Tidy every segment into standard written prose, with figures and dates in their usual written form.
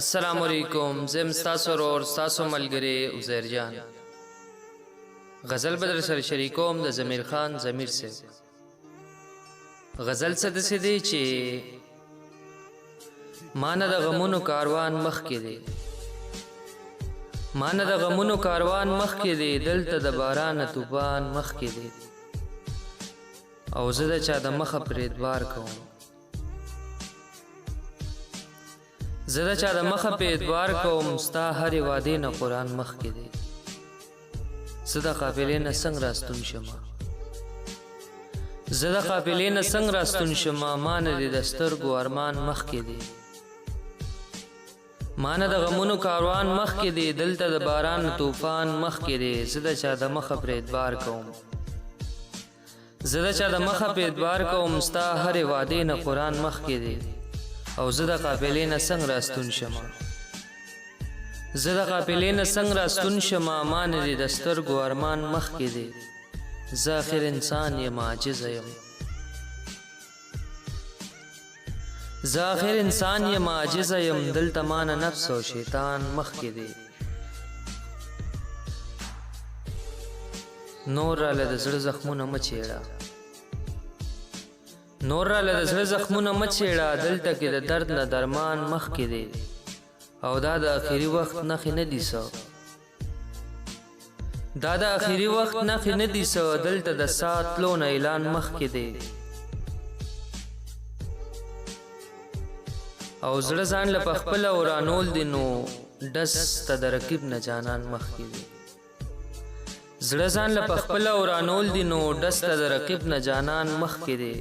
السلام علیکم. زم ستاسو ورور ستاسو ملګری عزیر جان. غزل بدر سره شریکوم د ضمیر خان ضمیر صاحب. غزل څه داسې دی چې مانه د غمونو کاروان مخکې دی، مانه د غمونو کاروان مخکې دی، دلته د باران طوفان مخکې دی، او زه د چا د مخه پرې اعتبار کوم، زه د چا د مخه په اعتبار کوم، ستا هرې وعدې نه قرآن مخکې دی، زه د قافلې نه څنګه راستون شمه، زه د قافلې نه څنګه راستون شمه، ما نه دې د سترګو ارمان مخکې دی، ما نه د غمونو کاروان مخکې دی، دلته د باران طوفان مخکې دی، زه د چا د مخه پرې اعتبار کوم، زه د چا د مخه په اعتبار کوم، ستا هرې وعدې نه قرآن مخکې دی، او زه د قافلې نه څنګه راستون شمه، زه د قافلې نه څنګه راستون شمه، ما نه دې د سترګو ارمان مخکې دی، زه آخر انسان یم عاجزه یم، زه آخر انسان یم عاجزه یم، دلته ما نه نفس او شیطان مخکې دی، نور راله د زړه زخمونه مه چیړه، نور راله د زړه زخمونه مه چیړه، دلته کې د درد نه درمان مخکې دی، او دا د اخري وخت نښې نه دي څه، دا د اخري وخت نښې نه دي څه، دلته د ساعت تلو نه اعلان مخکې دی، او زړه ځان له پخپله ورانول دي، نو ډس ته د رقیب نه جانان مخکې دی، زړه ځان له پخپله ورانول دي، نو ډس ته د رقیب نه جانان مخکې دی،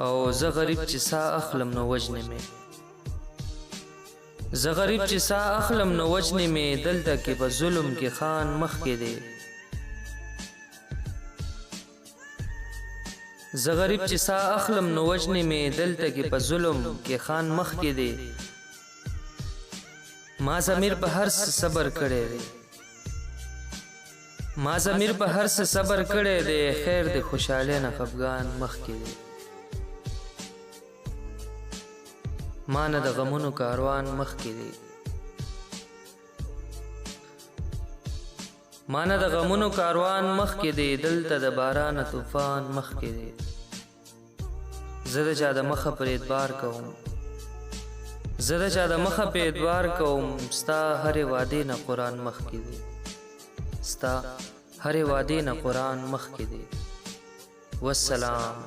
او زه غریب چې ساه اخلم نو وجنې مې، زه غریب چې ساه اخلم نو وجنې مې، دلته کې په ظلم کې خان مخکې دی، زه غریب چې ساه اخلم نو وجنې مې، دلته کې په ظلم کې خان مخکې دی، ما ضمیر په هر څه صبر کړی دی، ما ضمیر په هر څه صبر کړی دی، خیر د خوشحالۍ نه خفګان مخکې دی، ما نه د غمونو کاروان مخکې دی، ما نه د غمونو کاروان مخکې دی، دلته د باران طوفان مخکې دی، زه د چا د مخه پر اعتبار کوم، زه د چا د مخه په اعتبار کوم، ستا هرې وعدې نه قرآن مخکې دی، ستا هرې وعدې نه قرآن مخکې دی. والسلام.